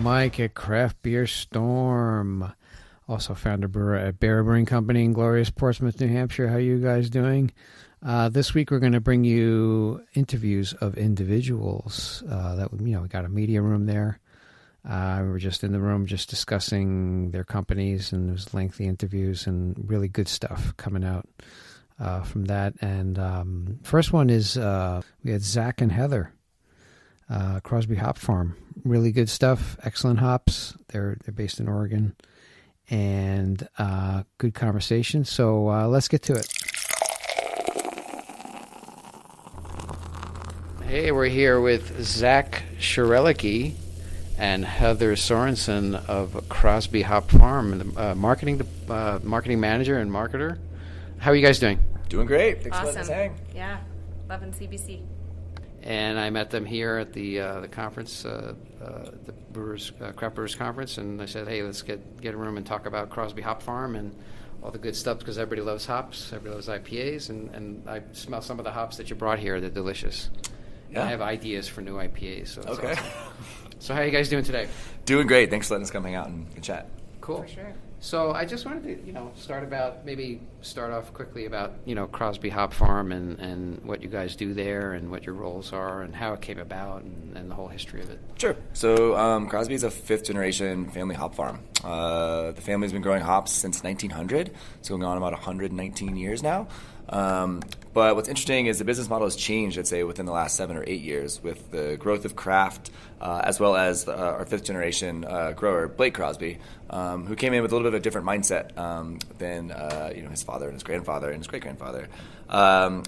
Mike at Craft Beer Storm. Also founder brewer at Beara Brewing Co in glorious Portsmouth, New Hampshire. How are you guys doing? This week we're going to bring you interviews of individuals. We got a media room there. We were just in the room just discussing their companies, and there was lengthy interviews and really good stuff coming out from that. And first one is we had Zach and Heather, Crosby Hop Farm. Really good stuff. Excellent hops. They're based in Oregon. And good conversation. So let's get to it. Hey, we're here with Zach Schroerlucke and Heather Sorensen of Crosby Hop Farm, marketing manager and marketer. How are you guys doing? Doing great. Thanks for Awesome. letting us hang. Yeah, loving CBC. And I met them here at the conference, the Craft Brewers Conference, and I said, hey, let's get a room and talk about Crosby Hop Farm and all the good stuff, because everybody loves hops, everybody loves IPAs, and I smell some of the hops that you brought here. They're delicious. Yeah. I have ideas for new IPAs. So Okay. Awesome. So how are you guys doing today? Doing great. Thanks for letting us come hang out and chat. Cool. For sure. So I just wanted to, start off quickly about, Crosby Hop Farm and what you guys do there and what your roles are and how it came about and the whole history of it. Sure. So Crosby is a fifth-generation family hop farm. The family's been growing hops since 1900. It's going on about 119 years now. But what's interesting is the business model has changed, I'd say, within the last 7 or 8 years with the growth of craft, as well as our fifth-generation grower, Blake Crosby, who came in with a little bit of a different mindset than his father and his grandfather and his great-grandfather.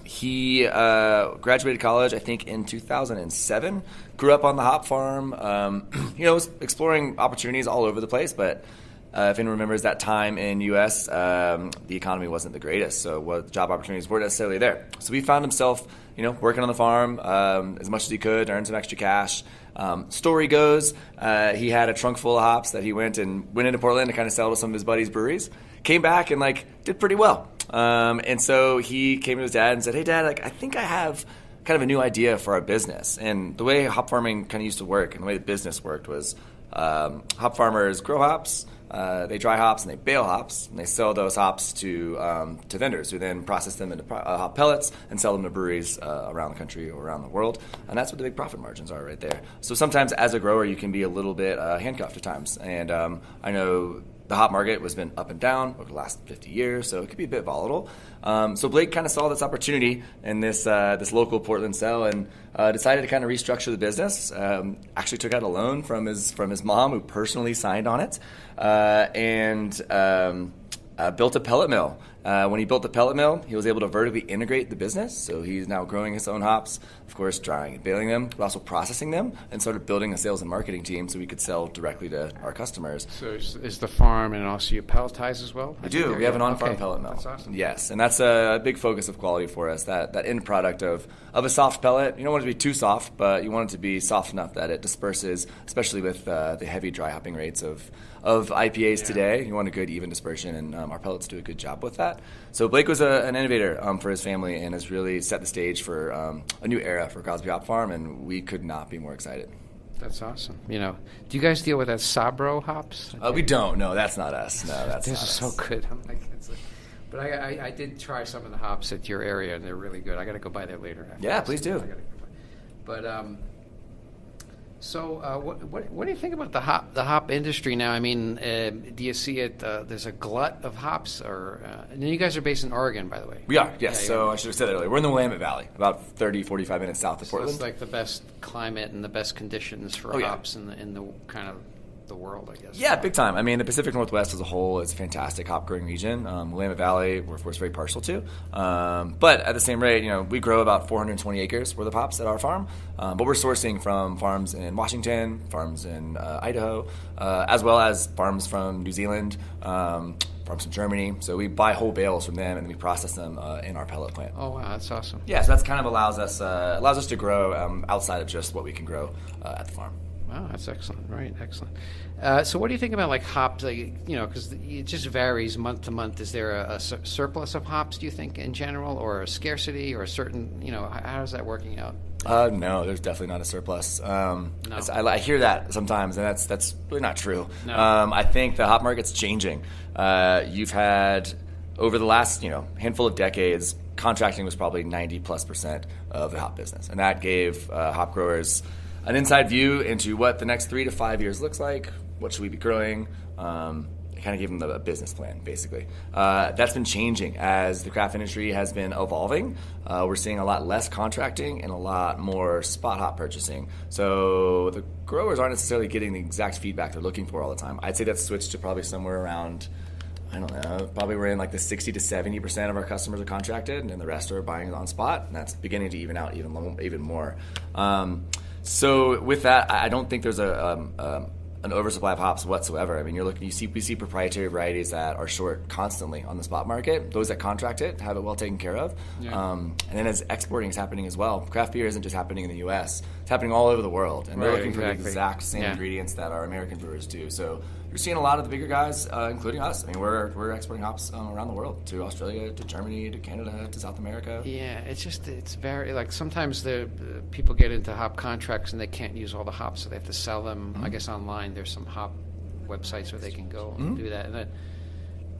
He graduated college, I think, in 2007, grew up on the hop farm, was exploring opportunities all over the place, but if anyone remembers that time in U.S., the economy wasn't the greatest, so job opportunities weren't necessarily there. So he found himself, working on the farm as much as he could, earn some extra cash. Story goes, he had a trunk full of hops that he went into Portland to kind of sell to some of his buddies' breweries. Came back and did pretty well. And so he came to his dad and said, "Hey, Dad, I think I have kind of a new idea for our business." And the way hop farming kind of used to work and the way the business worked was hop farmers grow hops. They dry hops and they bale hops, and they sell those hops to vendors who then process them into hop pellets and sell them to breweries around the country or around the world. And that's what the big profit margins are right there. So sometimes as a grower, you can be a little bit handcuffed at times. And I know the hop market has been up and down over the last 50 years, so it could be a bit volatile. So Blake kind of saw this opportunity in this local Portland cell and decided to kind of restructure the business. Actually took out a loan from his mom, who personally signed on it, and built a pellet mill. When he built the pellet mill, he was able to vertically integrate the business. So he's now growing his own hops, of course, drying and baling them, but also processing them, and started building a sales and marketing team so we could sell directly to our customers. So is the farm, and also you pelletize as well? We do. We have an on-farm pellet mill. That's awesome. Yes, and that's a big focus of quality for us, that end product of a soft pellet. You don't want it to be too soft, but you want it to be soft enough that it disperses, especially with the heavy dry hopping rates of IPAs today. You want a good, even dispersion, and our pellets do a good job with that. So Blake was an innovator for his family and has really set the stage for a new era for Crosby Hop Farm, and we could not be more excited. That's awesome. Do you guys deal with that Sabro hops? We don't. No, that's not us. No, that's this not is us. so good. But I did try some of the hops at your area, and they're really good. I got to go by there later. Yeah, please do. But so what do you think about the hop industry now? I mean, do you see it? There's a glut of hops, and then you guys are based in Oregon, by the way. We are, yes. Yeah, so I should have said that earlier. We're in the Willamette Valley, about 30, 45 minutes south of Portland. It's like the best climate and the best conditions for hops in the kind of the world, I guess. Yeah, big time. I mean, the Pacific Northwest as a whole is a fantastic hop growing region. Willamette Valley, we're of course very partial to. But at the same rate, we grow about 420 acres worth of hops at our farm. But we're sourcing from farms in Washington, farms in Idaho, as well as farms from New Zealand, farms from Germany. So we buy whole bales from them, and then we process them in our pellet plant. Oh, wow, that's awesome. Yeah, so that's kind of allows us to grow outside of just what we can grow at the farm. Wow, that's excellent. Right, excellent. So what do you think about hops? Because it just varies month to month. Is there a surplus of hops, do you think, in general, or a scarcity, or a certain, how is that working out? No, there's definitely not a surplus. I hear that sometimes, and that's really not true. No. I think the hop market's changing. You've had, over the last handful of decades, contracting was probably 90+% of the hop business, and that gave hop growers an inside view into what the next 3 to 5 years looks like. What should we be growing? It kind of gave them a business plan, basically. That's been changing as the craft industry has been evolving. We're seeing a lot less contracting and a lot more spot hop purchasing. So the growers aren't necessarily getting the exact feedback they're looking for all the time. I'd say that's switched to probably somewhere around, I don't know, probably we're in like the 60 to 70% of our customers are contracted, and the rest are buying it on spot, and that's beginning to even out even more. So with that, I don't think there's an oversupply of hops whatsoever. I mean, we see proprietary varieties that are short constantly on the spot market. Those that contract it have it well taken care of. Yeah. And then as exporting is happening as well, craft beer isn't just happening in the U.S. It's happening all over the world, and they're looking for the exact same ingredients that our American brewers do. So you're seeing a lot of the bigger guys, including us. I mean, we're exporting hops around the world, to Australia, to Germany, to Canada, to South America. Yeah, it's very, like, sometimes the people get into hop contracts and they can't use all the hops, so they have to sell them, I guess, online. There's some hop websites where they can go and do that. And then,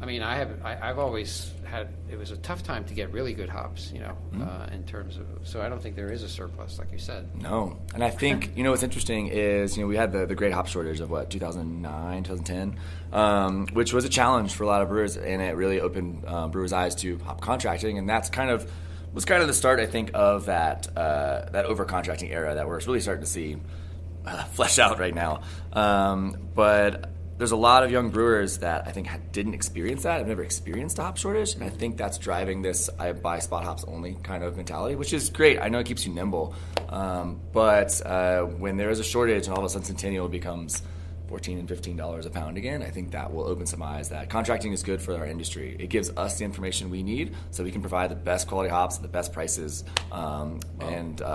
I mean, I've always had, it was a tough time to get really good hops, in terms of, so I don't think there is a surplus, like you said. No. And I think, what's interesting is, we had the great hop shortage of 2009, 2010, which was a challenge for a lot of brewers, and it really opened brewers' eyes to hop contracting, and that's was kind of the start, I think, of that over-contracting era that we're really starting to see flesh out right now. But there's a lot of young brewers that I think didn't experience that. I've never experienced a hop shortage, and I think that's driving this I buy spot hops only kind of mentality, which is great. I know it keeps you nimble. But when there is a shortage and all of a sudden Centennial becomes $14 and $15 a pound again, I think that will open some eyes that contracting is good for our industry. It gives us the information we need so we can provide the best quality hops at the best prices, and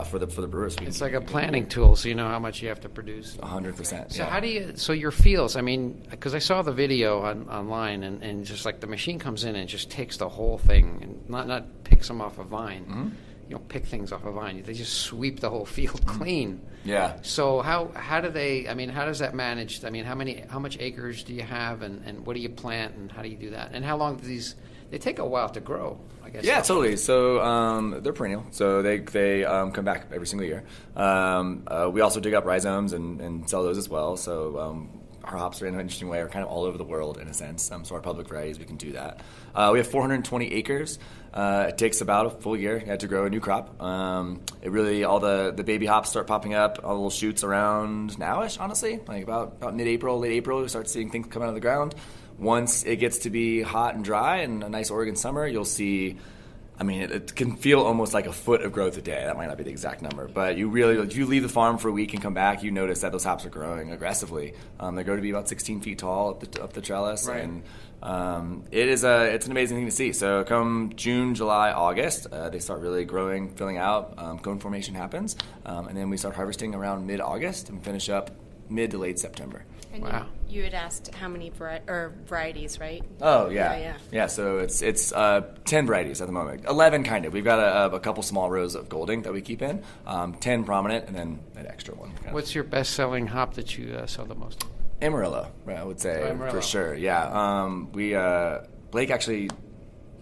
for the brewers. It's like a planning tool, so you know how much you have to produce. 100%. So how do you, so your fields, I mean, because I saw the video online, and just like the machine comes in and just takes the whole thing, and not picks them off a vine. Mm-hmm. You don't pick things off a vine. They just sweep the whole field clean. Yeah. So how do they, I mean, how does that manage? I mean, how much acres do you have, and what do you plant, and how do you do that? And how long do they take a while to grow, I guess? Yeah, totally. So they're perennial. So they come back every single year. We also dig up rhizomes and sell those as well. So our hops are in an interesting way, are kind of all over the world in a sense. So our public varieties, we can do that. We have 420 acres. It takes about a full year to grow a new crop. It really, all the baby hops start popping up, all the little shoots around nowish, honestly. Like about mid-April, late April, we start seeing things come out of the ground. Once it gets to be hot and dry and a nice Oregon summer, you'll see, I mean, it can feel almost like a foot of growth a day. That might not be the exact number, but if you leave the farm for a week and come back, you notice that those hops are growing aggressively. They grow to be about 16 feet tall up the trellis, right. And it's an amazing thing to see. So come June, July, August, they start really growing, filling out. Cone formation happens, and then we start harvesting around mid-August and finish up mid to late September. And wow. You had asked how many varieties, right? Oh, yeah. Yeah, so it's 10 varieties at the moment. 11 kind of. We've got a couple small rows of Golding that we keep in, 10 prominent, and then an extra one. What's your best-selling hop that you sell the most? Amarillo, I would say, for sure. Yeah, Blake actually,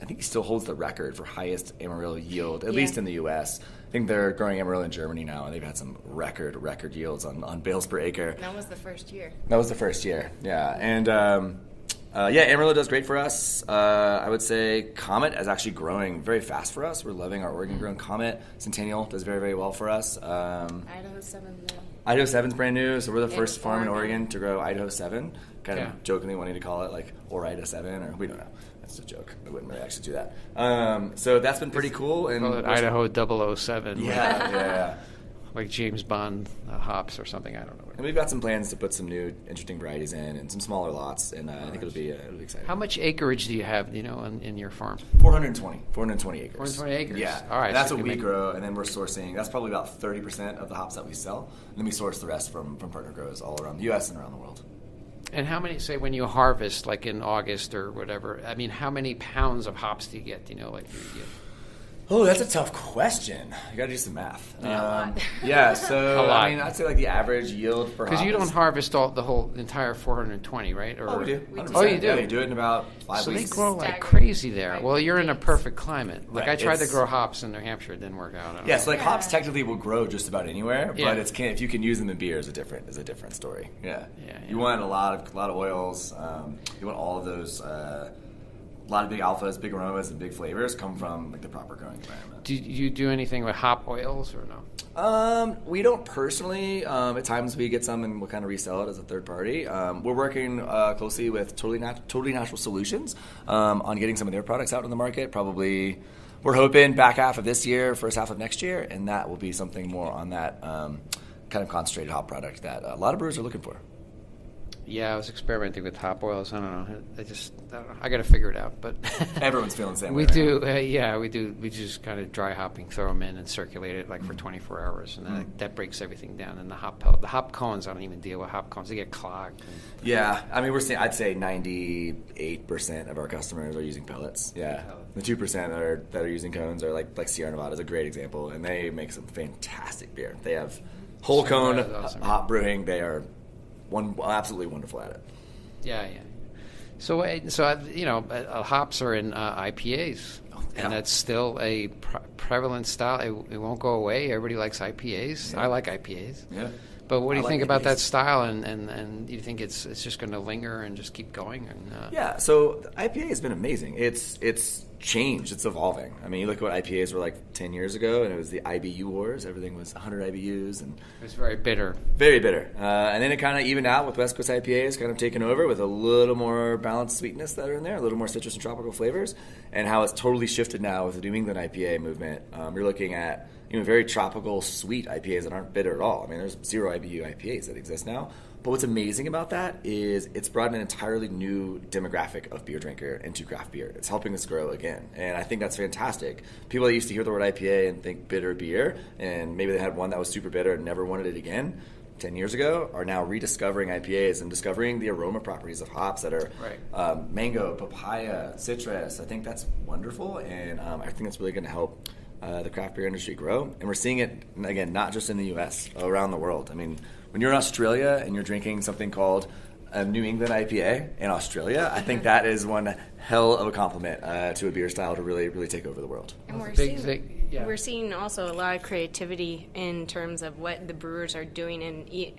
I think he still holds the record for highest Amarillo yield, at least in the U.S. I think they're growing Amarillo in Germany now, and they've had some record yields on bales per acre. That was the first year. Yeah. And Amarillo does great for us. I would say Comet is actually growing very fast for us. We're loving our Oregon-grown Comet. Centennial does very, very well for us. Idaho 7, though. Idaho 7's brand new, so we're the first farm in Oregon to grow Idaho 7. Kind of jokingly wanting to call it like Ida 7, or we don't know. That's a joke. We wouldn't really actually do that. So that's been pretty cool. And call it Idaho 007. Yeah. Like James Bond hops or something. I don't know. And we've got some plans to put some new interesting varieties in and some smaller lots, and I think it'll be exciting. How much acreage do you have, in your farm? 420 acres. 420 acres. Yeah. All right. And that's what we grow, and then we're sourcing. That's probably about 30% of the hops that we sell, and then we source the rest from partner grows all around the U.S. and around the world. And how many, say, when you harvest, like in August or whatever, I mean, how many pounds of hops do you get? Oh, that's a tough question. You got to do some math. Yeah. Yeah, so A lot. I mean, I'd say like the average yield per hop. Because you don't is- harvest the whole entire 420, right? Or, Oh, we do. We do. 100%. Oh, you do? Yeah, we do it in about 5 So they weeks. grow like Staggered. crazy there. Right. Well, you're in a Days. perfect climate. Like Right, I tried to it's- grow hops in New Hampshire, it didn't work out. I don't Yeah, know. so like hops technically will grow just about anywhere, Yeah. but if you can use them in beer is a different story. Yeah. Yeah, You yeah. want a lot of oils. You want all of those. A lot of big alphas, big aromas, and big flavors come from like the proper growing environment. Do you do anything with hop oils or no? We don't personally. At times we get some and we'll kind of resell it as a third party. We're working closely with Totally Natural Solutions on getting some of their products out in the market. Probably, we're hoping back half of this year, first half of next year, and that will be something more on that kind of concentrated hop product that a lot of brewers are looking for. Yeah, I was experimenting with hop oils. I don't know. I don't know. I got to figure it out. But Everyone's feeling the same we way. do. Yeah, we do. We just kind of dry hopping, throw them in, and circulate it like for 24 hours, and then that breaks everything down. And the hop cones, I don't even deal with hop cones. They get clogged. Yeah, I mean, I'd say 98% of our customers are using pellets. Yeah, the 2% that are using cones are like Sierra Nevada is a great example, and they make some fantastic beer. They have whole Sierra cone Nevada's awesome. hop brewing. They are absolutely wonderful at it. Yeah. So hops are in IPAs, yeah. and that's still a prevalent style. It won't go away. Everybody likes IPAs. Yeah. I like IPAs. Yeah. But what do you I think like about IPAs. that style, and do you think it's just going to linger and just keep going? And, Yeah, so the IPA has been amazing. It's changed. It's evolving. I mean, you look at what IPAs were like 10 years ago, and it was the IBU wars. Everything was 100 IBUs and It was very bitter. very bitter. And then it kind of evened out with West Coast IPAs kind of taken over with a little more balanced sweetness that are in there, a little more citrus and tropical flavors, and how it's totally shifted now with the New England IPA movement. You're looking at very tropical, sweet IPAs that aren't bitter at all. I mean, there's 0 IBU IPAs that exist now. But what's amazing about that is it's brought an entirely new demographic of beer drinker into craft beer. It's helping us grow again. And I think that's fantastic. People that used to hear the word IPA and think bitter beer, and maybe they had one that was super bitter and never wanted it again 10 years ago, are now rediscovering IPAs and discovering the aroma properties of hops that are mango, papaya, citrus. I think that's wonderful, and I think that's really going to help the craft beer industry grow. And we're seeing it, again, not just in the U.S., around the world. I mean, when you're in Australia and you're drinking something called a New England IPA in Australia, I think that is one hell of a compliment to a beer style to really, really take over the world. And we're Big seeing, thing, yeah. we're seeing also a lot of creativity in terms of what the brewers are doing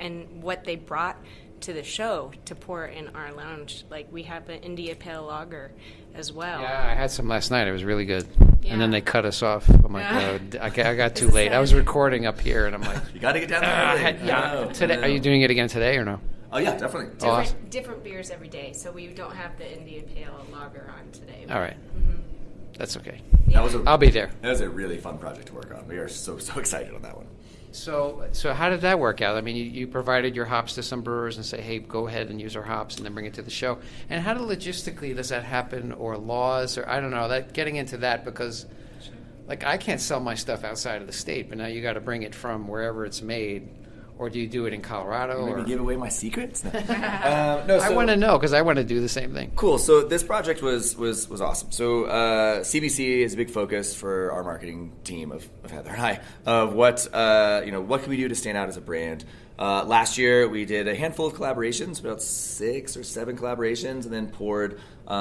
and what they brought to the show to pour in our lounge. Like we have an India Pale Lager as well. Yeah, I had some last night. It was really good. Yeah. And then they cut us off. I'm like, I got too It's late. I was recording up here, and I'm like, You got to get down there. early. today. I know. Are you doing it again today or no? Oh, yeah, definitely. Awesome. Different beers every day, so we don't have the India Pale Lager on today. All right. That's okay. That was I'll be there. That was a really fun project to work on. We are so excited on that one. So how did that work out? I mean, you provided your hops to some brewers and say, hey, go ahead and use our hops and then bring it to the show. And how logistically does that happen, or laws, or I don't know, that getting into that, because like I can't sell my stuff outside of the state, but now you got to bring it from wherever it's made. Or do you do it in Colorado? Maybe Or give away my secrets? No, I want to know, because I want to do the same thing. Cool. So this project was awesome. So CBC is a big focus for our marketing team of Heather and I of what can we do to stand out as a brand. Last year we did a handful of collaborations, about 6 or 7 collaborations, and then poured a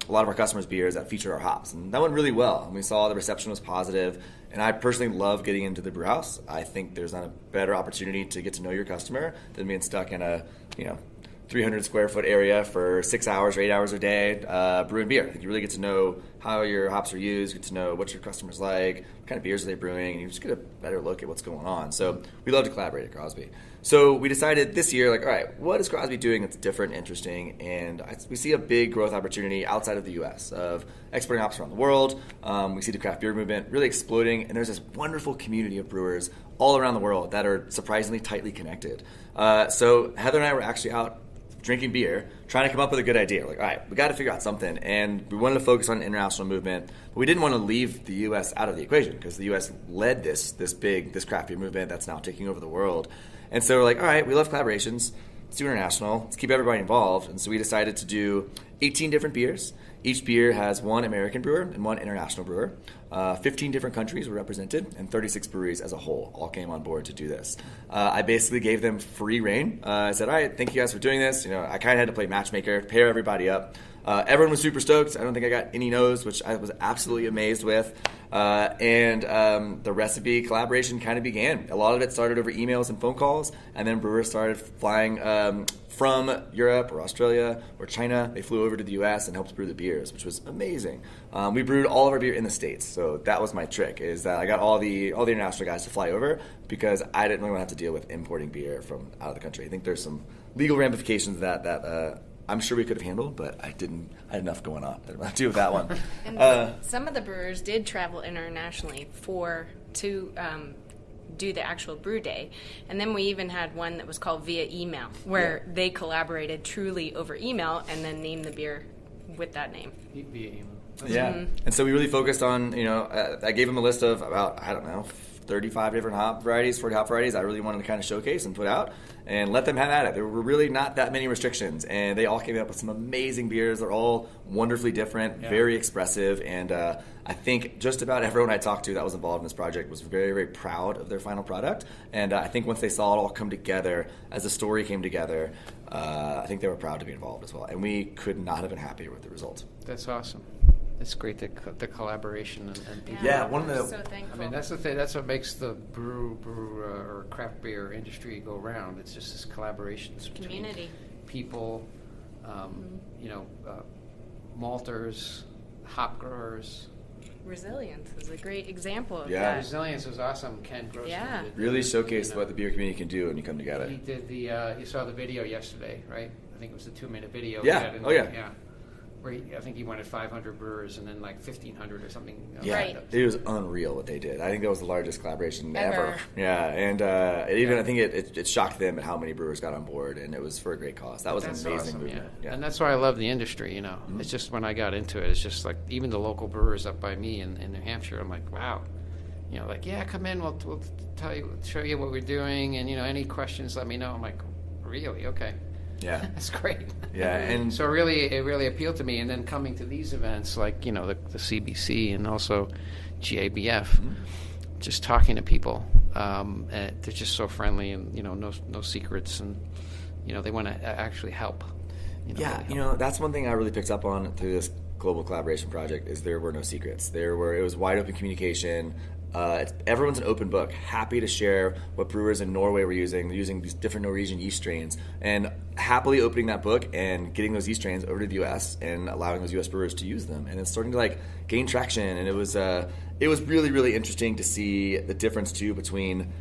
lot of our customers' beers that featured our hops, and that went really well. And we saw the reception was positive. And I personally love getting into the brew house. I think there's not a better opportunity to get to know your customer than being stuck in a 300 square foot area for 6 hours or 8 hours a day brewing beer. I think you really get to know how your hops are used, get to know what your customers like, what kind of beers are they brewing, and you just get a better look at what's going on. So we love to collaborate at Crosby. So we decided this year, all right, what is Crosby doing that's different, interesting? And we see a big growth opportunity outside of the U.S. of exporting hops around the world. We see the craft beer movement really exploding, and there's this wonderful community of brewers all around the world that are surprisingly tightly connected. So Heather and I were actually out drinking beer, trying to come up with a good idea. We're like, all right, we got to figure out something. And we wanted to focus on international movement, but we didn't want to leave the U.S. out of the equation, because the U.S. led this craft beer movement that's now taking over the world. And so we're like, all right, we love collaborations. Let's do international. Let's keep everybody involved. And so we decided to do 18 different beers. Each beer has one American brewer and one international brewer. 15 different countries were represented, and 36 breweries as a whole all came on board to do this. I basically gave them free reign. I said, all right, thank you guys for doing this. I kind of had to play matchmaker, pair everybody up. Everyone was super stoked. I don't think I got any no's, which I was absolutely amazed with. And the recipe collaboration kind of began. A lot of it started over emails and phone calls, and then brewers started flying from Europe or Australia or China. They flew over to the U.S. and helped brew the beers, which was amazing. We brewed all of our beer in the States, so that was my trick, is that I got all the international guys to fly over because I didn't really want to have to deal with importing beer from out of the country. I think there's some legal ramifications that I'm sure we could have handled, but I didn't. I had enough going on. I didn't want to deal with that one. And some of the brewers did travel internationally to do the actual brew day, and then we even had one that was called Via Email, where they collaborated truly over email and then named the beer with that name. Via email. Yeah, and so we really focused on, I gave them a list of about, 35 different hop varieties, 40 hop varieties I really wanted to kind of showcase and put out and let them have at it. There were really not that many restrictions, and they all came up with some amazing beers. They're all wonderfully different, very expressive, and I think just about everyone I talked to that was involved in this project was very, very proud of their final product, and I think once they saw it all come together, as the story came together, I think they were proud to be involved as well, and we could not have been happier with the result. That's awesome. It's great, the collaboration and people. Yeah, one of the. So thankful. I mean, that's the thing. That's what makes the brew or craft beer industry go round. It's just this collaboration between Community. people, malters, hop growers. Resilience is a great example of Yeah. that. Resilience was awesome. Ken Grossman Yeah. did Really showcased what the beer community can do when you come together. He did you saw the video yesterday, right? I think it was a 2-minute video. Yeah. He had in Oh, there, yeah. Where I think he wanted 500 brewers and then like 1,500 or something. Yeah, Right. it was unreal what they did. I think that was the largest collaboration ever. Ever. Yeah, and I think it shocked them at how many brewers got on board, and it was for a great cause. That was That's an amazing awesome, movement. yeah. Yeah. And that's why I love the industry, It's just when I got into it, it's just like even the local brewers up by me in New Hampshire, I'm like, wow. Come in, we'll show you what we're doing, and, any questions, let me know. I'm like, really? Okay. Yeah. That's great. Yeah, and So it really appealed to me, and then coming to these events like the CBC and also GABF, just talking to people, and they're just so friendly, and no secrets, and they want to actually help. That's one thing I really picked up on through this global collaboration project is there were no secrets. It was wide open communication. Everyone's an open book, happy to share what brewers in Norway were using. They're using these different Norwegian yeast strains, and happily opening that book and getting those yeast strains over to the U.S. and allowing those U.S. brewers to use them. And it's starting to gain traction, and it was really, really interesting to see the difference too between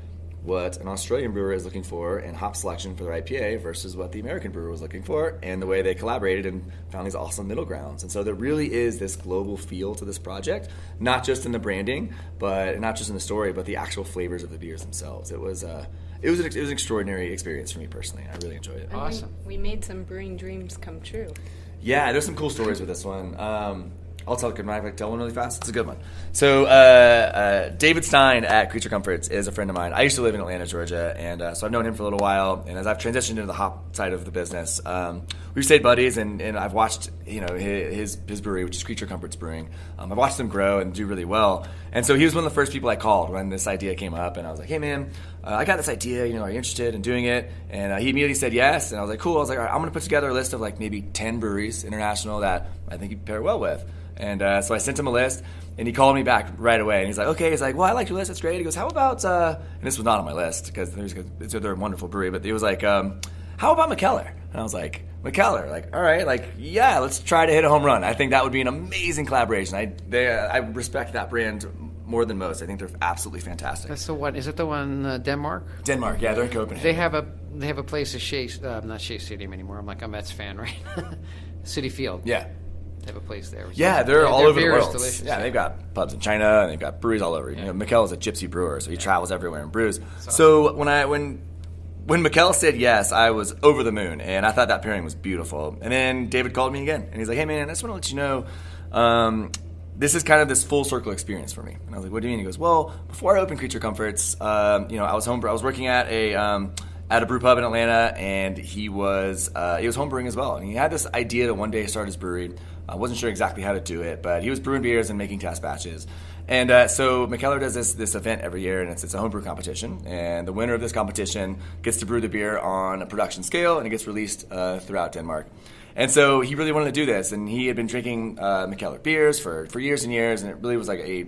what an Australian brewer is looking for in hop selection for their IPA versus what the American brewer was looking for, and the way they collaborated and found these awesome middle grounds. And so there really is this global feel to this project, not just in the branding, but not just in the story, but the actual flavors of the beers themselves. It was an extraordinary experience for me personally. I really enjoyed it. And Awesome. We made some brewing dreams come true. Yeah, there's some cool stories with this one. I'll tell one really fast. It's a good one. So David Stein at Creature Comforts is a friend of mine. I used to live in Atlanta, Georgia, and so I've known him for a little while. And as I've transitioned into the hop side of the business, we've stayed buddies, and I've watched his brewery, which is Creature Comforts Brewing. I've watched them grow and do really well. And so he was one of the first people I called when this idea came up, and I was like, hey man, I got this idea, are you interested in doing it? And he immediately said yes, and I was like, cool. I was like, all right, I'm going to put together a list of maybe 10 breweries international that I think you'd pair well with. And so I sent him a list, and he called me back right away. And he's like, okay. He's like, well, I like your list. It's great. He goes, how about, and this was not on my list because they're a wonderful brewery, but he was like, how about McKellar? And I was like, McKellar? All right, yeah, let's try to hit a home run. I think that would be an amazing collaboration. I respect that brand more than most. I think they're absolutely fantastic. That's the one. Is it the one Denmark? Denmark, yeah, they're in Copenhagen. They have a place at Shea, not Shea Stadium anymore. I'm like a Mets fan, right? City Field. Yeah. They have a place there. Yeah, they're all over the beer is world. delicious. Yeah, they've got pubs in China, and they've got breweries all over. Yeah. Mikkel is a gypsy brewer, so he travels everywhere and brews. So when Mikkel said yes, I was over the moon, and I thought that pairing was beautiful. And then David called me again, and he's like, hey man, I just want to let you know, this is kind of this full circle experience for me. And I was like, what do you mean? He goes, well, before I opened Creature Comforts, I was working at at a brew pub in Atlanta, and he was homebrewing as well. And he had this idea to one day start his brewery. I wasn't sure exactly how to do it, but he was brewing beers and making test batches. And so Mikkeller does this event every year, and it's a homebrew competition. And the winner of this competition gets to brew the beer on a production scale, and it gets released throughout Denmark. And so he really wanted to do this, and he had been drinking Mikkeller beers for years and years, and it really was like a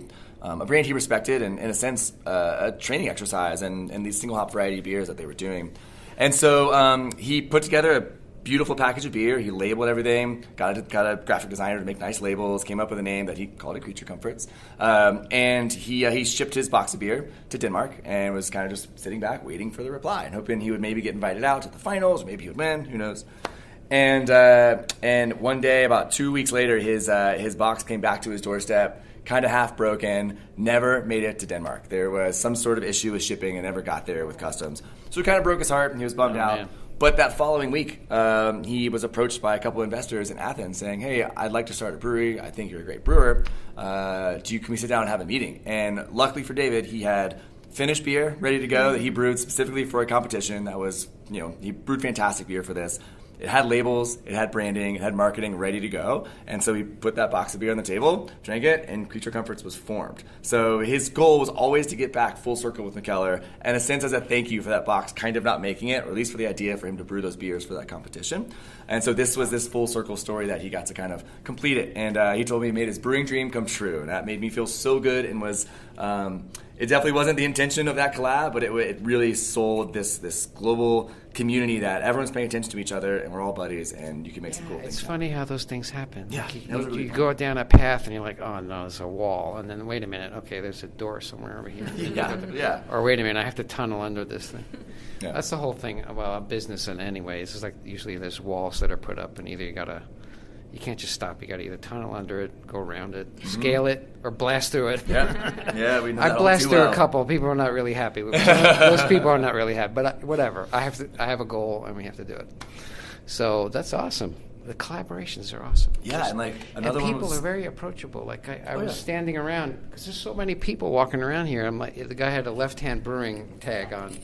brand he respected, and in a sense, a training exercise, and these single hop variety beers that they were doing. And so he put together a beautiful package of beer. He labeled everything, got a graphic designer to make nice labels, came up with a name that he called it Creature Comforts, and he shipped his box of beer to Denmark and was kind of just sitting back waiting for the reply and hoping he would maybe get invited out to the finals, or maybe he would win, who knows. And one day, about 2 weeks later, his box came back to his doorstep, kind of half broken, never made it to Denmark. There was some sort of issue with shipping and never got there with customs. So it kind of broke his heart, and he was bummed out. Man. But that following week, he was approached by a couple of investors in Athens saying, hey, I'd like to start a brewery. I think you're a great brewer. Can we sit down and have a meeting? And luckily for David, he had finished beer ready to go that he brewed specifically for a competition that was, he brewed fantastic beer for this. It had labels, it had branding, it had marketing ready to go. And so he put that box of beer on the table, drank it, and Creature Comforts was formed. So his goal was always to get back full circle with Mikkeller, and a sense as a thank you for that box kind of not making it, or at least for the idea for him to brew those beers for that competition. And so this was this full circle story that he got to kind of complete it. And he told me he made his brewing dream come true. And that made me feel so good, and was... it definitely wasn't the intention of that collab, but it really sold this global community that everyone's paying attention to each other, and we're all buddies, and you can make some cool things. It's funny how those things happen. Yeah, like you go down a path and you're like, oh no, there's a wall, and then wait a minute, okay, there's a door somewhere over here. yeah. Or wait a minute, I have to tunnel under this thing. Yeah. That's the whole thing about a business in any ways. It's like usually there's walls that are put up, and either you can't just stop. You got to either tunnel under it, go around it, scale it, or blast through it. Yeah, we know I that blast all too through well. a couple. People are not really happy with me. Those people are not really happy. But whatever. I have a goal, and we have to do it. So that's awesome. The collaborations are awesome. Yeah, and another one people was... are very approachable. Like I was standing around because there's so many people walking around here. I'm like, the guy had a Left Hand Brewing tag on.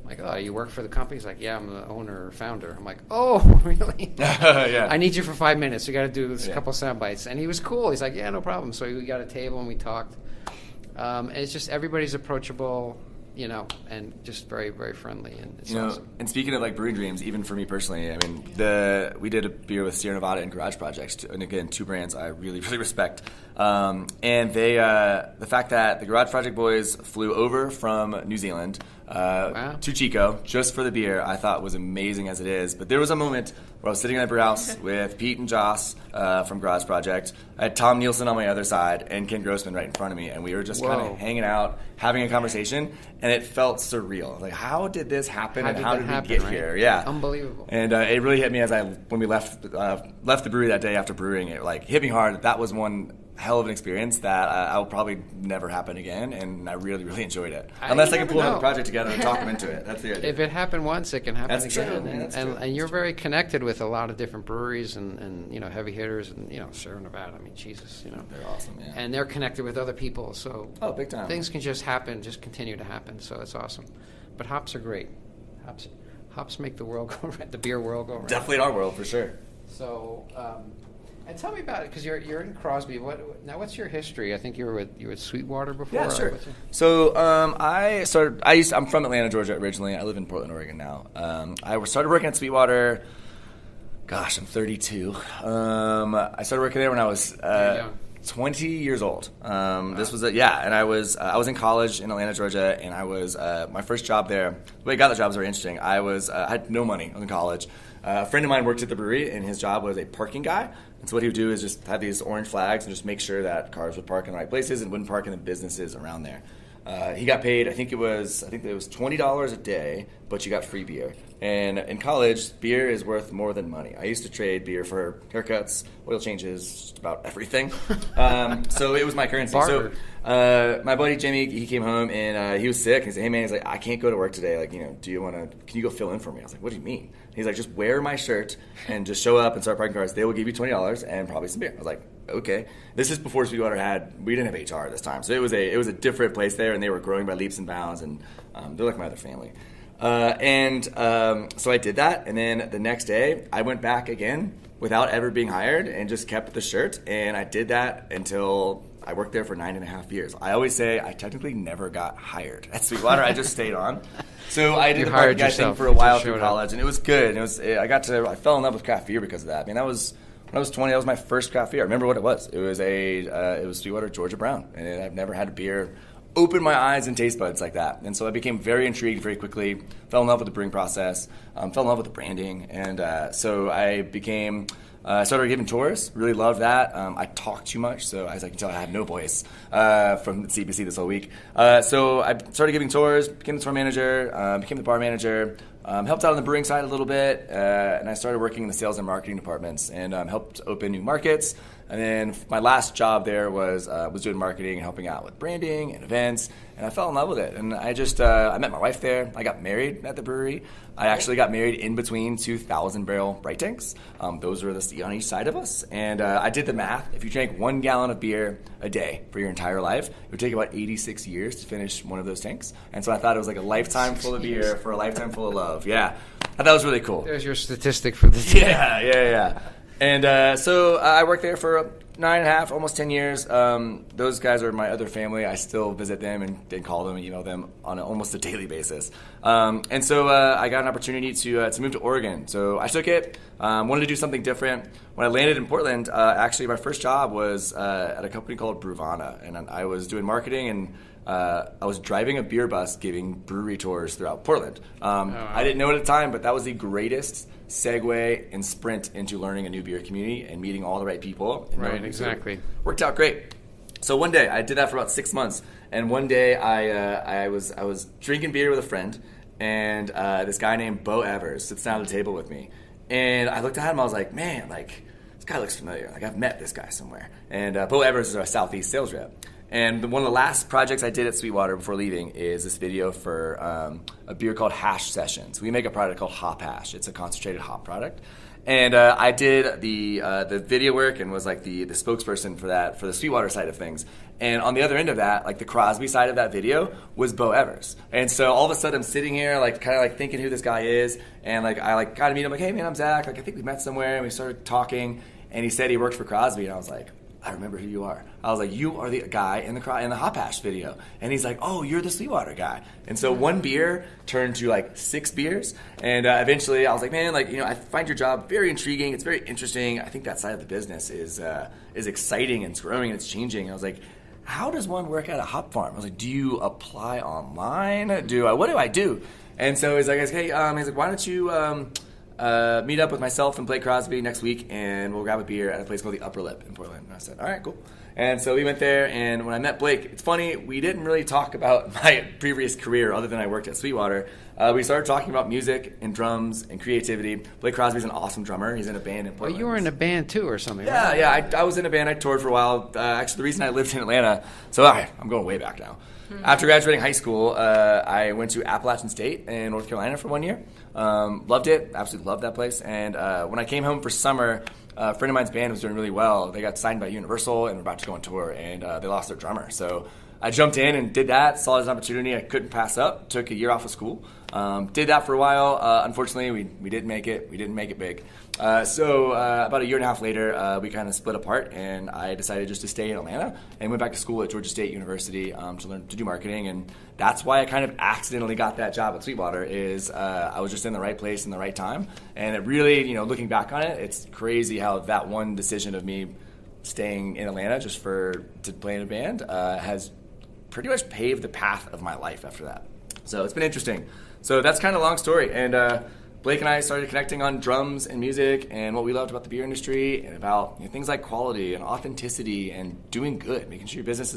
I'm like, oh, you work for the company? He's like, yeah, I'm the owner or founder. I'm like, oh, really? Yeah. I need you for 5 minutes. We got to do this couple sound bites. And he was cool. He's like, yeah, no problem. So we got a table and we talked. And it's just everybody's approachable, and just very, very friendly. And it's awesome. And speaking of brewing dreams, even for me personally, I mean, we did a beer with Sierra Nevada and Garage Projects, and again, two brands I really, really respect. And they, the fact that the Garage Project boys flew over from New Zealand to Chico just for the beer, I thought was amazing as it is. But there was a moment where I was sitting in my brew house with Pete and Joss from Garage Project. I had Tom Nielsen on my other side and Ken Grossman right in front of me, and we were just kind of hanging out, having a conversation, and it felt surreal. Like, how did this happen, and how did we get here? Yeah, unbelievable. And it really hit me when we left the brewery that day after brewing. It hit me hard. That was one hell of an experience that I will probably never happen again, and I really, really enjoyed it. Unless I can pull another project together and talk them into it. That's the idea. If it happened once, it can happen That's again. True. And you're very connected with a lot of different breweries and heavy hitters and Sierra Nevada. I mean, Jesus, they're awesome. Yeah. And they're connected with other people, so big time. Things can just happen, just continue to happen. So it's awesome. But hops are great. Hops make the world go round, the beer world go round. Definitely in our world for sure. So. And tell me about it, because you're in Crosby. What's your history? I think you were with Sweetwater before. Yeah, sure. So I'm from Atlanta, Georgia originally. I live in Portland, Oregon now. I started working at Sweetwater. Gosh, I'm 32. I started working there when I was 20 years old. This was and I was in college in Atlanta, Georgia, and I was my first job there. The way I got the job was very interesting. I had no money in college. A friend of mine worked at the brewery, and his job was a parking guy. And so what he would do is just have these orange flags and just make sure that cars would park in the right places and wouldn't park in the businesses around there. He got paid, I think it was $20 a day, but you got free beer. And in college, beer is worth more than money. I used to trade beer for haircuts, oil changes, just about everything. So it was my currency. Barter. So my buddy Jimmy, he came home and he was sick. He said, "Hey man," he's like, "I can't go to work today. Can you go fill in for me?" I was like, "What do you mean?" He's like, "Just wear my shirt and just show up and start parking cars. They will give you $20 and probably some beer." I was like, "Okay." This is before Sweetwater we didn't have HR at this time, so it was a different place there, and they were growing by leaps and bounds, and they're like my other family. So I did that, and then the next day I went back again without ever being hired and just kept the shirt, and I did that until I worked there for 9.5 years. I always say I technically never got hired at Sweetwater. I just stayed on. So I did the marketing guy thing for a while through college, and it was good. I fell in love with craft beer because of that. I mean, that was when I was 20. That was my first craft beer. I remember what it was. It was Sweetwater Georgia Brown, and I've never had a beer open my eyes and taste buds like that. And so I became very intrigued very quickly, fell in love with the brewing process, fell in love with the branding, and so I started giving tours, really loved that. I talk too much, so as I can tell, I have no voice from CBC this whole week. So I started giving tours, became the tour manager, became the bar manager, helped out on the brewing side a little bit, and I started working in the sales and marketing departments and helped open new markets. And then my last job there was doing marketing and helping out with branding and events, and I fell in love with it. And I met my wife there. I got married at the brewery. I actually got married in between 2 1,000-barrel bright tanks. Those were on each side of us. And I did the math. If you drank 1 gallon of beer a day for your entire life, it would take about 86 years to finish one of those tanks. And so I thought it was like a lifetime full of beer for a lifetime full of love. Yeah, I thought that was really cool. There's your statistic for the day. Yeah. And so I worked there for 9.5, almost 10 years. Those guys are my other family. I still visit them and call them and email them on almost a daily basis. And so I got an opportunity to move to Oregon. So I took it, wanted to do something different. When I landed in Portland, actually my first job was at a company called Brewvana. And I was doing marketing, and I was driving a beer bus giving brewery tours throughout Portland. I didn't know it at the time, but that was the greatest segue and sprint into learning a new beer community and meeting all the right people. Right, exactly. Worked out great. So one day, I did that for about 6 months, and one day I was drinking beer with a friend, and this guy named Bo Evers sits down at the table with me, and I looked at him, I was like, man, like, this guy looks familiar. Like, I've met this guy somewhere. And Bo Evers is our Southeast sales rep. And one of the last projects I did at Sweetwater before leaving is this video for a beer called Hash Sessions. We make a product called Hop Hash. It's a concentrated hop product. And I did the video work and was like the spokesperson for that, for the Sweetwater side of things. And on the other end of that, like the Crosby side of that video, was Bo Evers. And so all of a sudden I'm sitting here like kind of like thinking who this guy is. And like I like got to meet him, like, hey man, I'm Zach. Like I think we met somewhere, and we started talking. And he said he worked for Crosby, and I was like, I remember who you are. I was like, you are the guy in the Hop Hash video. And he's like, oh, you're the Sweetwater guy. And so one beer turned to like 6 beers. And eventually I was like, man, like, I find your job very intriguing. It's very interesting. I think that side of the business is exciting, and it's growing, and it's changing. I was like, how does one work at a hop farm? I was like, do you apply online? What do I do? And so he's like, hey, he's like, why don't you meet up with myself and Blake Crosby next week, and we'll grab a beer at a place called the Upper Lip in Portland. And I said, all right, cool. And so we went there, and when I met Blake, it's funny, we didn't really talk about my previous career other than I worked at Sweetwater. We started talking about music and drums and creativity. Blake Crosby's an awesome drummer. He's in a band in Portland. Well, you were in a band too or something, yeah, right? Yeah, I was in a band. I toured for a while. Actually, the reason I lived in Atlanta, so I'm going way back now. After graduating high school, I went to Appalachian State in North Carolina for 1 year. Loved it. Absolutely loved that place. And when I came home for summer, a friend of mine's band was doing really well. They got signed by Universal and were about to go on tour, and they lost their drummer. So I jumped in and did that, saw it as an opportunity I couldn't pass up, took a year off of school. Did that for a while. Unfortunately, we didn't make it. We didn't make it big. So about a year and a half later, we kind of split apart, and I decided just to stay in Atlanta and went back to school at Georgia State University to learn to do marketing. And that's why I kind of accidentally got that job at Sweetwater. I was just in the right place in the right time. And it really, looking back on it, it's crazy how that one decision of me staying in Atlanta just to play in a band has pretty much paved the path of my life after that. So it's been interesting. So that's kind of a long story. And Blake and I started connecting on drums and music and what we loved about the beer industry and about things like quality and authenticity and doing good, making sure your business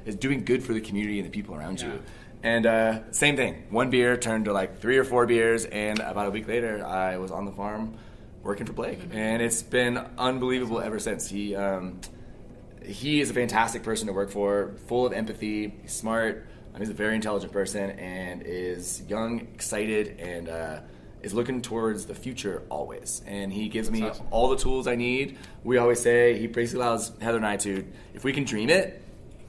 is doing good for the community and the people around you. And same thing. One beer turned to like 3 or 4 beers, and about a week later, I was on the farm working for Blake. And it's been unbelievable ever since. He is a fantastic person to work for, full of empathy, he's smart, he's a very intelligent person, and is young, excited, and is looking towards the future always. And he gives me all the tools I need. We always say, he basically allows Heather and I to, if we can dream it,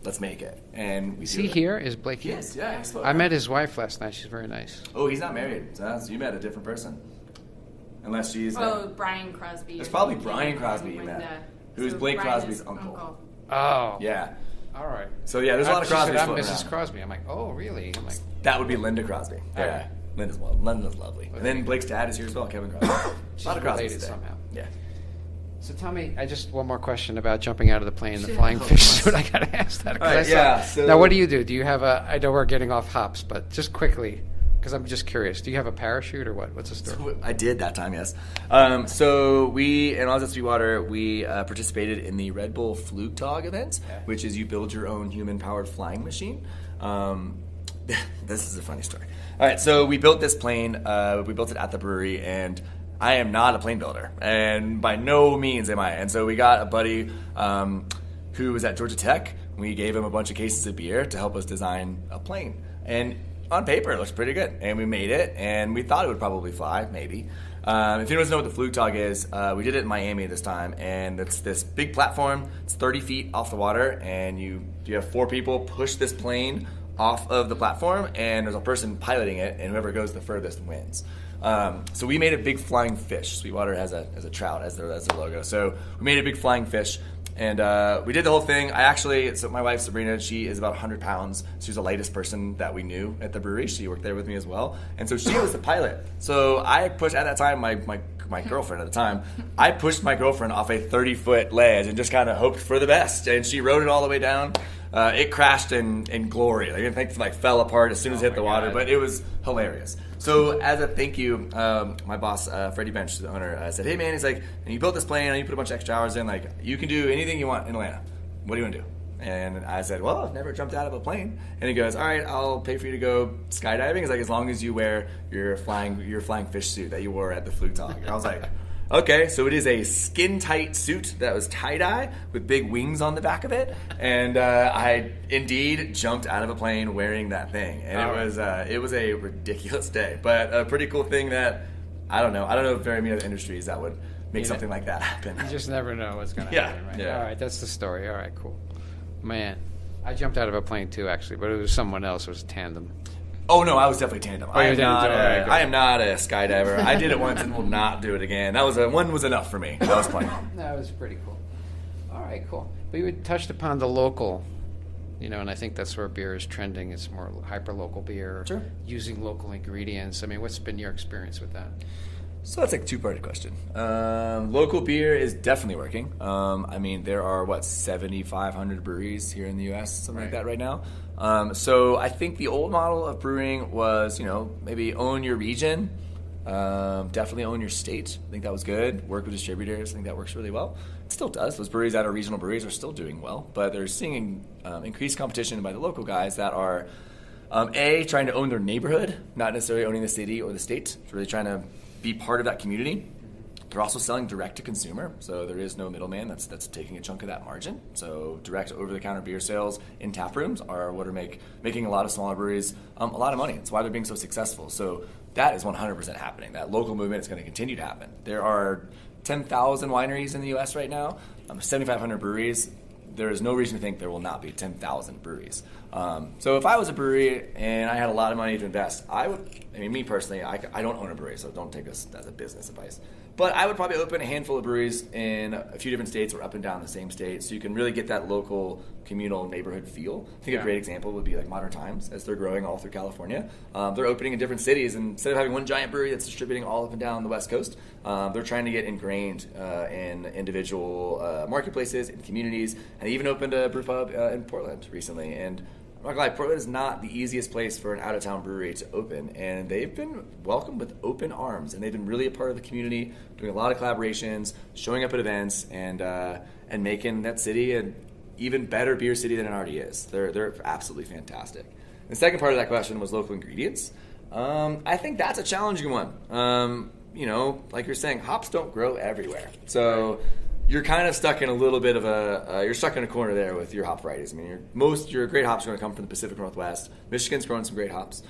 let's make it. And we Is he here? Is Blake here? Yes, yeah. I met his wife last night. She's very nice. Oh, he's not married. So you met a different person. Unless she's... Brian Crosby. It's probably Brian Crosby you met. Who's Blake Crosby's uncle. Oh. Yeah. All right. So, yeah, there's a lot of Crosby's I'm Mrs. Crosby. I'm like, oh, really? I'm like... That would be Linda Crosby. Yeah. Linda's lovely. And then Blake's dad is here as well, Kevin Crosby. A lot of Crosby's today. Somehow. Yeah. So tell me, one more question about jumping out of the plane, the flying fish suit. I got to ask that. Now, what do you do? Do you have I know we're getting off hops, but just quickly, because I'm just curious. Do you have a parachute or what? What's the story? So I did that time, yes. So we, and I was at Sweetwater, we participated in the Red Bull Flugtag event, which is you build your own human-powered flying machine. This is a funny story. All right, so we built this plane. We built it at the brewery, and I am not a plane builder, and by no means am I. And so we got a buddy who was at Georgia Tech. We gave him a bunch of cases of beer to help us design a plane. And on paper, it looks pretty good. And we made it, and we thought it would probably fly, maybe. If anyone doesn't know what the Flugtag is, we did it in Miami this time, and it's this big platform. It's 30 feet off the water, and you have 4 people push this plane off of the platform, and there's a person piloting it, and whoever goes the furthest wins. So we made a big flying fish. Sweetwater has a trout as their logo. So we made a big flying fish, and we did the whole thing. So my wife, Sabrina, she is about 100 pounds. She's the lightest person that we knew at the brewery. She worked there with me as well. And so she was the pilot. So I pushed, at that time, my girlfriend at the time, I pushed my girlfriend off a 30-foot ledge and just kind of hoped for the best. And she rode it all the way down. It crashed in glory. I think it fell apart as soon as it hit the water, but it was hilarious. So as a thank you, my boss, Freddie Bench, the owner, said, hey man, he's like, and you built this plane and you put a bunch of extra hours in, like you can do anything you want in Atlanta. What do you want to do? And I said, well, I've never jumped out of a plane. And he goes, all right, I'll pay for you to go skydiving. He's like, as long as you wear your flying fish suit that you wore at the Flugtag. And I was like, okay, so it is a skin-tight suit that was tie-dye with big wings on the back of it, and I indeed jumped out of a plane wearing that thing, and it was a ridiculous day, but a pretty cool thing that I don't know of very many other industries that would make something like that happen. You just never know what's going to happen, right? Yeah. All right, that's the story. All right, cool. Man, I jumped out of a plane too, actually, but it was someone else. It was a tandem. Oh, no, I was definitely tandem. I am not a skydiver. I did it once and will not do it again. One was enough for me. That was plenty. That was pretty cool. All right, cool. But you touched upon the local, and I think that's where beer is trending. It's more hyper-local beer, sure, using local ingredients. I mean, what's been your experience with that? So that's a two-part question. Local beer is definitely working. There are, 7,500 breweries here in the U.S., something like that right now. So I think the old model of brewing was, maybe own your region, definitely own your state. I think that was good. Work with distributors. I think that works really well. It still does. Those breweries that are regional breweries are still doing well, but they're seeing increased competition by the local guys that are, trying to own their neighborhood, not necessarily owning the city or the state. It's really trying to be part of that community. They're also selling direct to consumer, so there is no middleman that's taking a chunk of that margin. So direct over-the-counter beer sales in tap rooms are what are making a lot of smaller breweries a lot of money. It's why they're being so successful. So that is 100% happening. That local movement is going to continue to happen. There are 10,000 wineries in the U.S. right now, 7,500 breweries. There is no reason to think there will not be 10,000 breweries. So if I was a brewery and I had a lot of money to invest, me personally, I don't own a brewery, so don't take this as a business advice. But I would probably open a handful of breweries in a few different states or up and down the same state, so you can really get that local communal neighborhood feel. I think a great example would be like Modern Times, as they're growing all through California. They're opening in different cities, and instead of having one giant brewery that's distributing all up and down the West Coast, they're trying to get ingrained in individual marketplaces, in communities, and they even opened a brew pub in Portland recently. And I'm not gonna lie, Portland is not the easiest place for an out-of-town brewery to open, and they've been welcomed with open arms, and they've been really a part of the community, doing a lot of collaborations, showing up at events, and making that city an even better beer city than it already is. They're absolutely fantastic. The second part of that question was local ingredients. I think that's a challenging one. Like you're saying, hops don't grow everywhere, so you're kind of stuck in a little bit of you're stuck in a corner there with your hop varieties. Your great hops are going to come from the Pacific Northwest. Michigan's growing some great hops.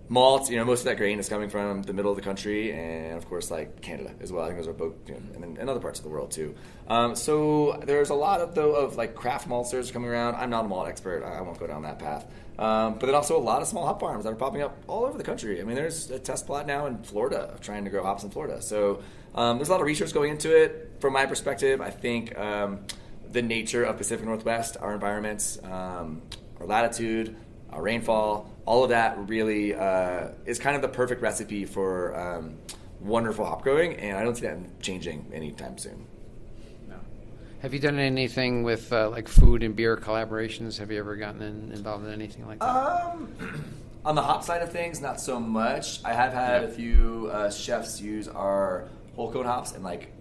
malt, most of that grain is coming from the middle of the country, and of course, like Canada as well. I think those are both, and other parts of the world too. So there's a lot of like craft maltsters coming around. I'm not a malt expert. I won't go down that path. But then also a lot of small hop farms that are popping up all over the country. I mean, there's a test plot now in Florida of trying to grow hops in Florida. So there's a lot of research going into it. From my perspective, I think the nature of Pacific Northwest, our environments, our latitude, our rainfall, all of that really is kind of the perfect recipe for wonderful hop growing, and I don't see that changing anytime soon. No. Have you done anything with like food and beer collaborations? Have you ever gotten involved in anything like that? On the hop side of things, not so much. I have had a few chefs use our whole cone hops and like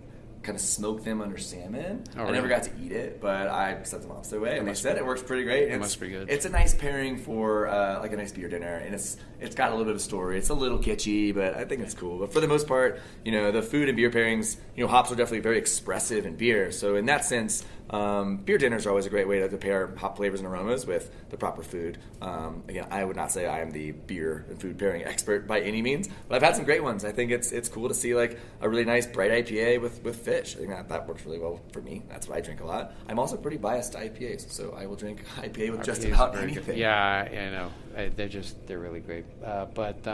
kind of smoke them under salmon. I never got to eat it, but I sent them off their way, and they said it works pretty great. It must be good. It's a nice pairing for like a nice beer dinner, and it's got a little bit of a story. It's a little kitschy, but I think it's cool. But for the most part, the food and beer pairings, hops are definitely very expressive in beer. So in that sense, beer dinners are always a great way to pair hop flavors and aromas with the proper food. Again, I would not say I am the beer and food pairing expert by any means, but I've had some great ones. I think it's cool to see like a really nice bright IPA with fish. I think that works really well for me. That's what I drink a lot. I'm also pretty biased to IPAs, so I will drink IPA with just about anything. Good. Yeah, I know. They're really great. But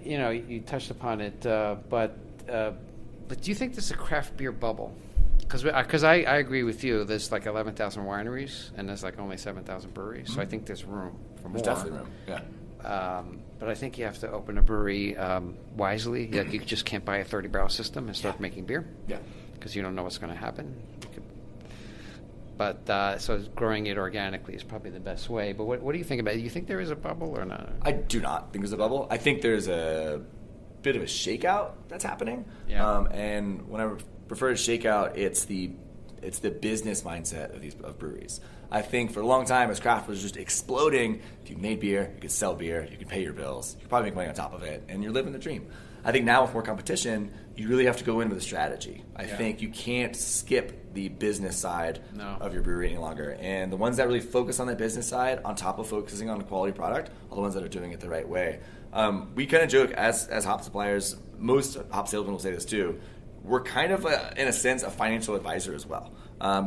you touched upon it. But do you think this is a craft beer bubble? Because I agree with you. There's like 11,000 wineries, and there's like only 7,000 breweries. Mm-hmm. So I think there's room for more. There's definitely room, yeah. But I think you have to open a brewery wisely. You just can't buy a 30-barrel system and start making beer. Yeah. Because you don't know what's going to happen. So growing it organically is probably the best way. But what do you think about it? Do you think there is a bubble or not? I do not think there's a bubble. I think there's a bit of a shakeout that's happening. Yeah. And when I refer to shakeout, it's the business mindset of breweries. I think for a long time, as craft was just exploding, if you made beer, you could sell beer, you could pay your bills, you could probably make money on top of it, and you're living the dream. I think now with more competition, you really have to go in with a strategy. I think you can't skip the business side of your brewery any longer. And the ones that really focus on the business side, on top of focusing on the quality product, are the ones that are doing it the right way. We kind of joke as hop suppliers, most hop salesmen will say this too, we're kind of, in a sense, a financial advisor as well.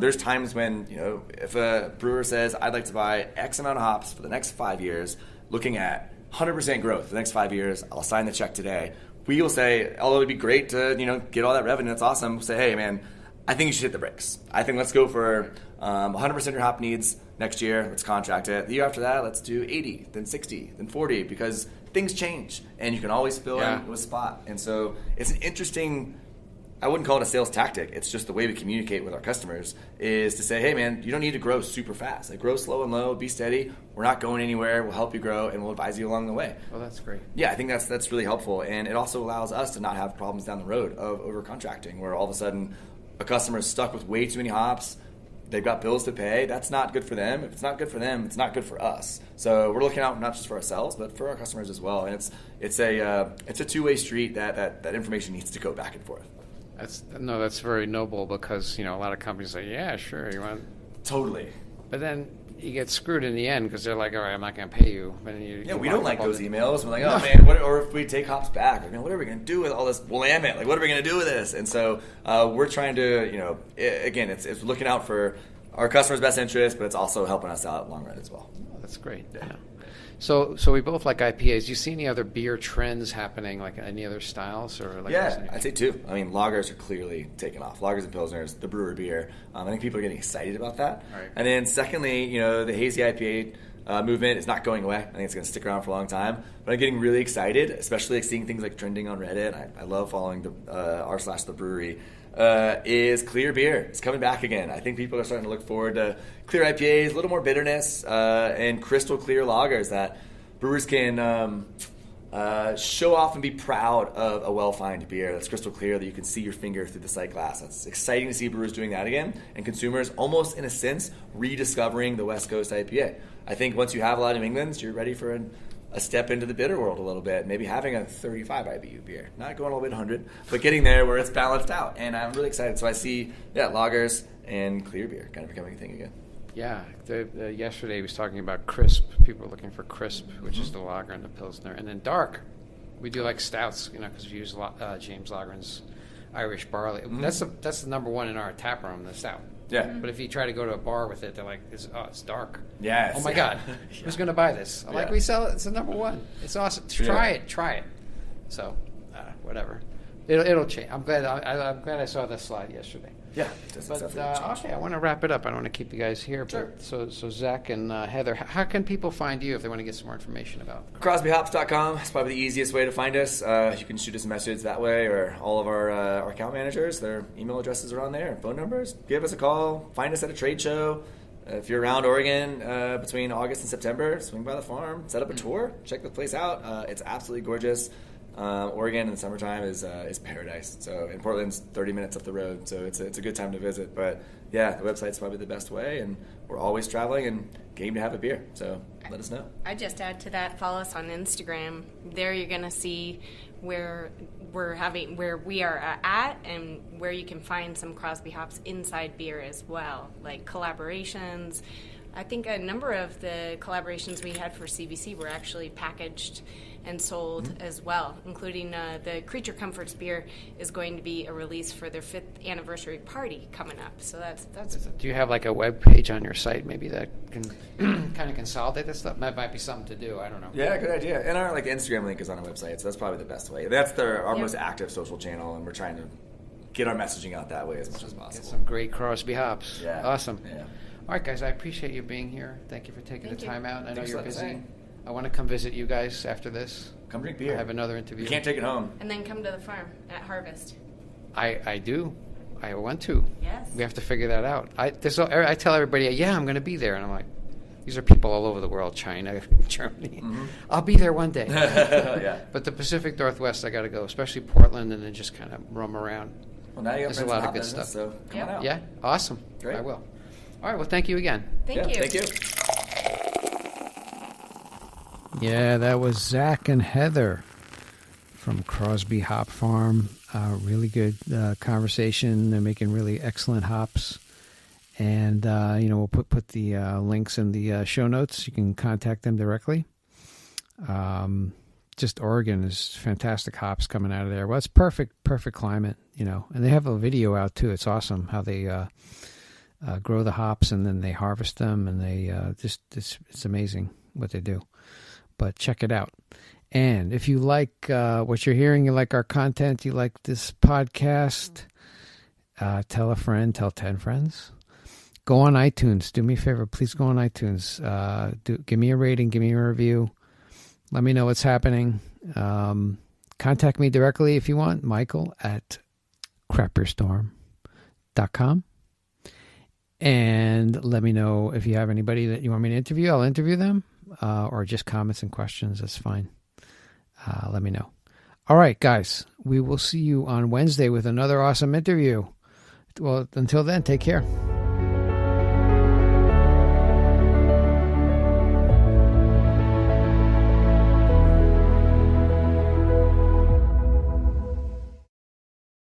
There's times when, if a brewer says, I'd like to buy X amount of hops for the next 5 years, looking at 100% growth for the next 5 years, I'll sign the check today. We will say, although it'd be great to, get all that revenue, that's awesome, we'll say, hey, man, I think you should hit the brakes. I think let's go for 100% of your hop needs next year. Let's contract it. The year after that, let's do 80, then 60, then 40, because things change, and you can always fill in with a spot. And so it's an interesting, I wouldn't call it a sales tactic. It's just the way we communicate with our customers is to say, hey, man, you don't need to grow super fast. Like, grow slow and low, be steady. We're not going anywhere. We'll help you grow, and we'll advise you along the way. Well, that's great. Yeah, I think that's really helpful, and it also allows us to not have problems down the road of over-contracting, where all of a sudden a customer is stuck with way too many hops. They've got bills to pay. That's not good for them. If it's not good for them, it's not good for us. So we're looking out not just for ourselves, but for our customers as well. And it's a two-way street that information needs to go back and forth. That's very noble, because a lot of companies say, yeah, sure, you want totally, but then you get screwed in the end because they're like, all right, I'm not going to pay you. But we don't like those emails. We're like, oh man, or if we take hops back, like, man, what are we going to do with all this willamette? Like, what are we going to do with this? And so we're trying to, again, it's looking out for our customers' best interest, but it's also helping us out long run as well. Oh, that's great. Yeah. So we both like IPAs. Do you see any other beer trends happening, like any other styles? I'd say two. I mean, lagers are clearly taking off. Lagers and pilsners, the brewer beer. I think people are getting excited about that. Right. And then secondly, the hazy IPA movement is not going away. I think it's going to stick around for a long time. But I'm getting really excited, especially seeing things like trending on Reddit. I love following the r/the brewery. Is clear beer. It's coming back again. I think people are starting to look forward to clear IPAs, a little more bitterness, and crystal clear lagers that brewers can show off and be proud of a well-fined beer that's crystal clear, that you can see your finger through the sight glass. That's exciting to see brewers doing that again, and consumers almost, in a sense, rediscovering the West Coast IPA. I think once you have a lot of New Englands, you're ready for a step into the bitter world a little bit, maybe having a 35 IBU beer. Not going all the way to 100, but getting there where it's balanced out. And I'm really excited. So I see, lagers and clear beer kind of becoming a thing again. Yeah, yesterday he was talking about crisp. People are looking for crisp, which is the lager and the pilsner, and then dark. We do like stouts, because we use James Lagren's Irish barley. That's the number one in our tap room, the stout. Yeah. But if you try to go to a bar with it, they're like, it's dark. Yes. Oh my God, who's going to buy this? I'm like, we sell it. It's the number one. It's awesome. Try it. So, whatever. It'll change. I'm glad I saw this slide yesterday. Yeah. But okay, I want to wrap it up. I don't want to keep you guys here. Sure. But so Zach and Heather, how can people find you if they want to get some more information about CrosbyHops.com is probably the easiest way to find us. You can shoot us a message that way, or all of our account managers, their email addresses are on there, phone numbers. Give us a call. Find us at a trade show. If you're around Oregon between August and September, swing by the farm, set up a tour, check the place out. It's absolutely gorgeous. Oregon in the summertime is paradise. So, in Portland's 30 minutes up the road, so it's a good time to visit. But yeah, the website's probably the best way, and we're always traveling and game to have a beer. So let us know. I just add to that, follow us on Instagram. There you're gonna see where we are at, and where you can find some Crosby hops inside beer as well, like collaborations. I think a number of the collaborations we had for CBC were actually packaged and sold as well, including the Creature Comforts beer is going to be a release for their 5th anniversary party coming up. So that's. Do you have like a web page on your site maybe that can kind of consolidate this stuff? That might be something to do. I don't know. Yeah, good idea. And our Instagram link is on our website, so that's probably the best way. That's our most active social channel, and we're trying to get our messaging out that way as much as possible. Get some great Crosby hops. Yeah. Awesome. Yeah. All right, guys, I appreciate you being here. Thank you for taking the time out. I know Thanks you're for busy. saying. I want to come visit you guys after this. Come drink beer. I have another interview. You can't take it home. And then come to the farm at Harvest. I do. I want to. Yes. We have to figure that out. I tell everybody, yeah, I'm going to be there. And I'm like, these are people all over the world, China, Germany. I'll be there one day. Yeah. But the Pacific Northwest, I got to go, especially Portland, and then just kind of roam around. Well, now you got There's a friends lot in of good business, stuff. so come on out. Yeah, awesome. Great. I will. All right, well, thank you again. Thank you. Thank you. Yeah, that was Zach and Heather from Crosby Hop Farm. Really good conversation. They're making really excellent hops. And, we'll put the links in the show notes. You can contact them directly. Just Oregon is fantastic hops coming out of there. Well, it's perfect climate, And they have a video out, too. It's awesome how they grow the hops and then they harvest them. And they it's amazing what they do. But check it out. And if you like what you're hearing, you like our content, you like this podcast, tell a friend, tell 10 friends. Go on iTunes. Do me a favor. Please go on iTunes. Give me a rating. Give me a review. Let me know what's happening. Contact me directly if you want. Michael at crapbeerstorm.com. And let me know if you have anybody that you want me to interview. I'll interview them. Or just comments and questions. That's fine. Let me know. All right, guys. We will see you on Wednesday with another awesome interview. Well, until then, take care.